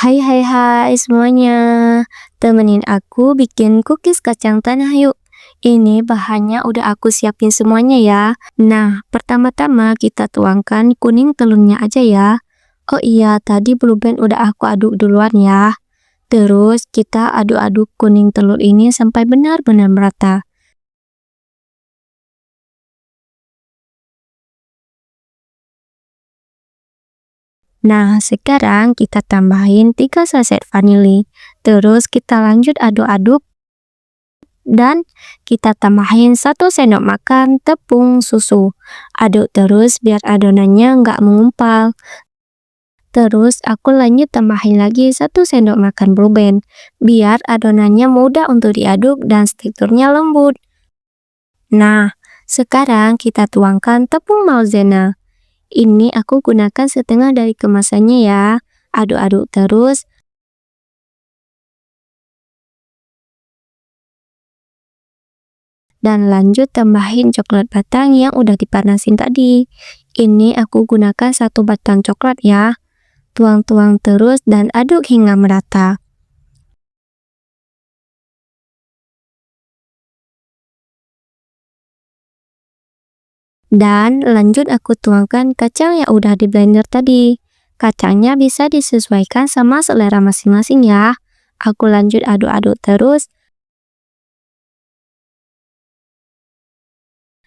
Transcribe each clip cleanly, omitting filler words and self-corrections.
Hai hai hai semuanya, temenin aku bikin cookies kacang tanah yuk. Ini bahannya udah aku siapin semuanya ya. Nah, pertama-tama kita tuangkan kuning telurnya aja ya. Oh iya, tadi blue band udah aku aduk duluan ya. Terus kita aduk-aduk kuning telur ini sampai benar-benar merata. Nah, sekarang kita tambahin 3 saset vanili. Terus kita lanjut aduk-aduk dan kita tambahin 1 sendok makan tepung susu. Aduk terus biar adonannya nggak mengumpal. Terus aku lanjut tambahin lagi 1 sendok makan blue band biar adonannya mudah untuk diaduk dan teksturnya lembut. Nah, sekarang kita tuangkan tepung maizena. Ini aku gunakan setengah dari kemasannya ya. Aduk-aduk terus dan lanjut tambahin coklat batang yang udah dipanasin tadi. Ini aku gunakan 1 batang coklat ya. Tuang-tuang terus dan aduk hingga merata. Dan lanjut aku tuangkan kacang yang udah di blender tadi. Kacangnya bisa disesuaikan sama selera masing-masing ya. Aku lanjut aduk-aduk terus.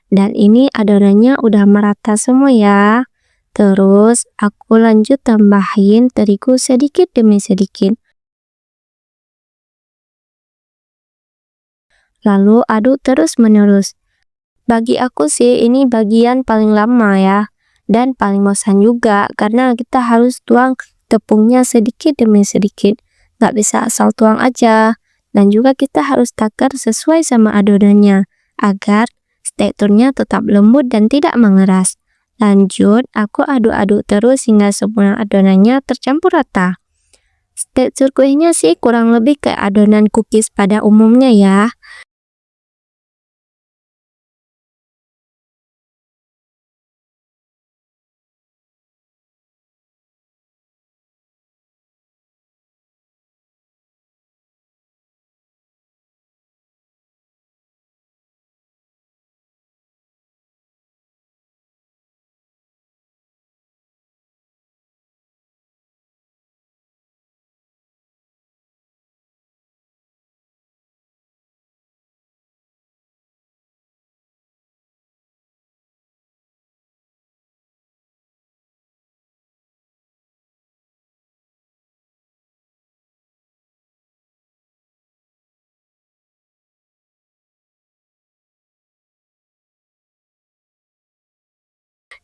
Dan ini adonannya udah merata semua ya. Terus aku lanjut tambahin terigu sedikit demi sedikit. Lalu aduk terus menerus. Bagi aku sih ini bagian paling lama ya. Dan paling bosan juga karena kita harus tuang tepungnya sedikit demi sedikit. Nggak bisa asal tuang aja. Dan juga kita harus takar sesuai sama adonannya agar teksturnya tetap lembut dan tidak mengeras. Lanjut, aku aduk-aduk terus hingga semua adonannya tercampur rata. Tekstur kuenya sih kurang lebih kayak adonan cookies pada umumnya ya.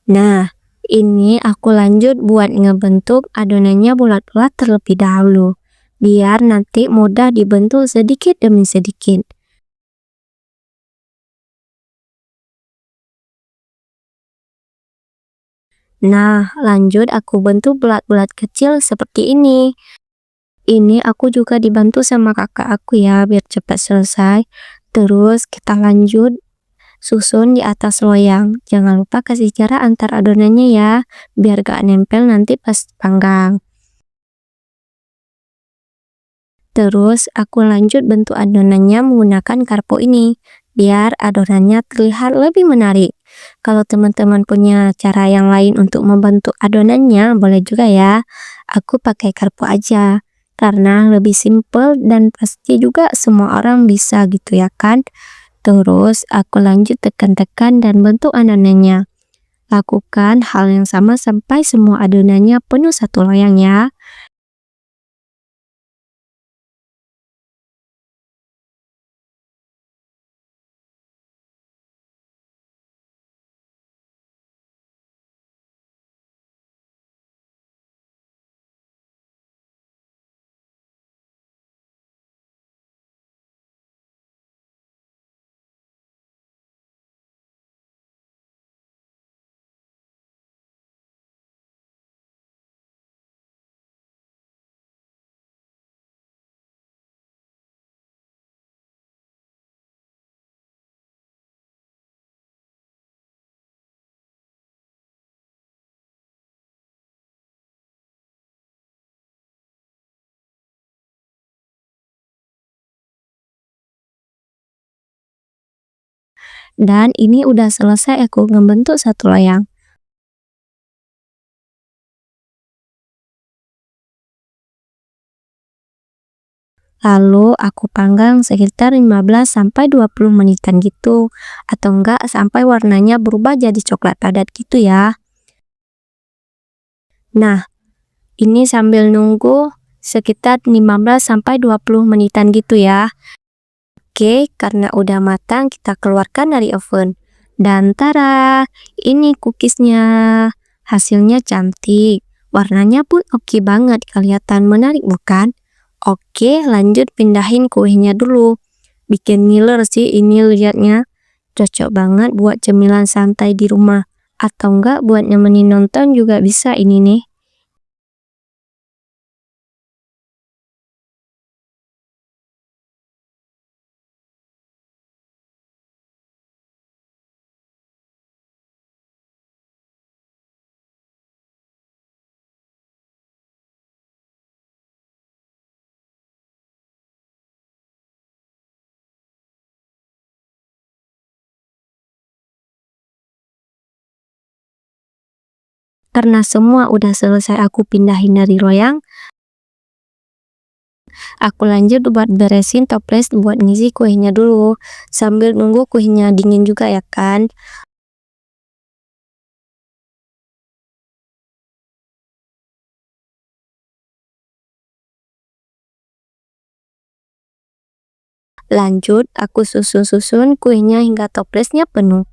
Nah, ini aku lanjut buat ngebentuk adonannya bulat-bulat terlebih dahulu. Biar nanti mudah dibentuk sedikit demi sedikit. Nah, lanjut aku bentuk bulat-bulat kecil seperti ini. Ini aku juga dibantu sama kakak aku ya, biar cepat selesai. Terus kita lanjut susun di atas loyang. Jangan lupa kasih jarak antar adonannya ya, biar gak nempel nanti pas panggang. Terus aku lanjut bentuk adonannya menggunakan karpo ini, biar adonannya terlihat lebih menarik. Kalau teman-teman punya cara yang lain untuk membentuk adonannya, boleh juga ya. Aku pakai karpo aja, karena lebih simple dan pasti juga semua orang bisa gitu ya kan. Terus aku lanjut tekan-tekan dan bentuk adonannya. Lakukan hal yang sama sampai semua adonannya penuh satu loyang ya. Dan ini udah selesai aku ngebentuk satu loyang. Lalu aku panggang sekitar 15-20 menitan gitu, atau enggak sampai warnanya berubah jadi coklat padat gitu ya. Nah, ini sambil nunggu sekitar 15-20 menitan gitu ya. Oke, karena udah matang kita keluarkan dari oven. Dan tada, ini cookiesnya. Hasilnya cantik, warnanya pun oke banget, kelihatan menarik bukan? Oke, lanjut pindahin kuenya dulu. Bikin ngiler sih ini liatnya. Cocok banget buat cemilan santai di rumah. Atau enggak buat nemenin nonton juga bisa ini nih. Karena semua udah selesai aku pindahin dari loyang, aku lanjut buat beresin toples buat ngisi kuenya dulu. Sambil nunggu kuenya dingin juga ya kan. Lanjut, aku susun-susun kuenya hingga toplesnya penuh.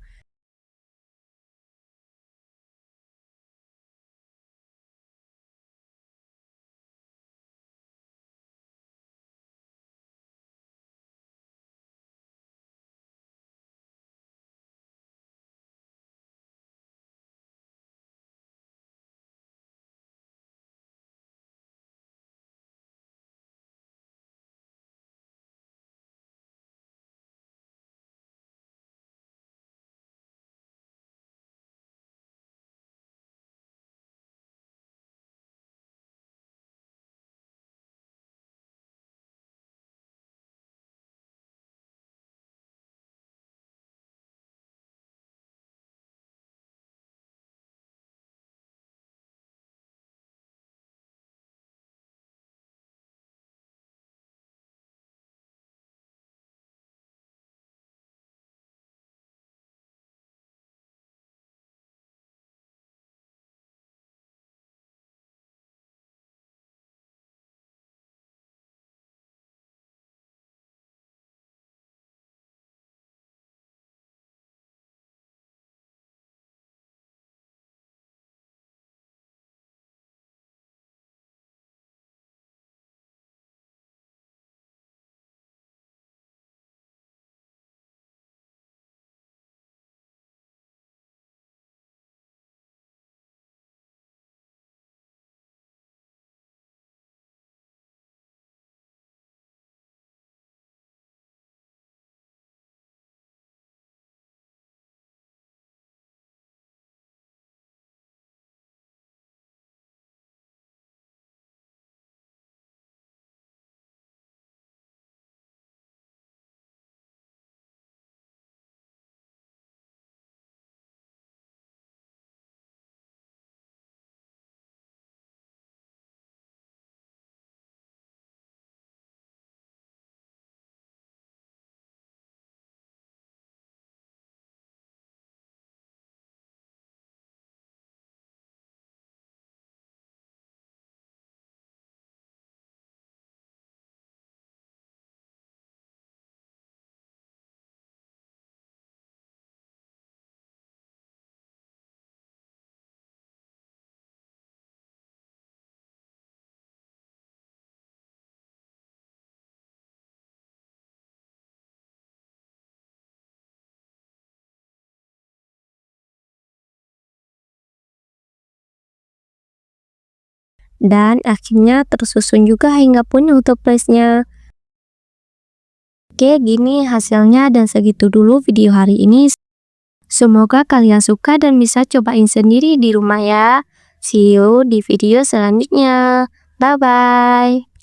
Dan akhirnya tersusun juga hingga penuh toplesnya. Oke, gini hasilnya dan segitu dulu video hari ini. Semoga kalian suka dan bisa cobain sendiri di rumah ya. See you di video selanjutnya. Bye-bye.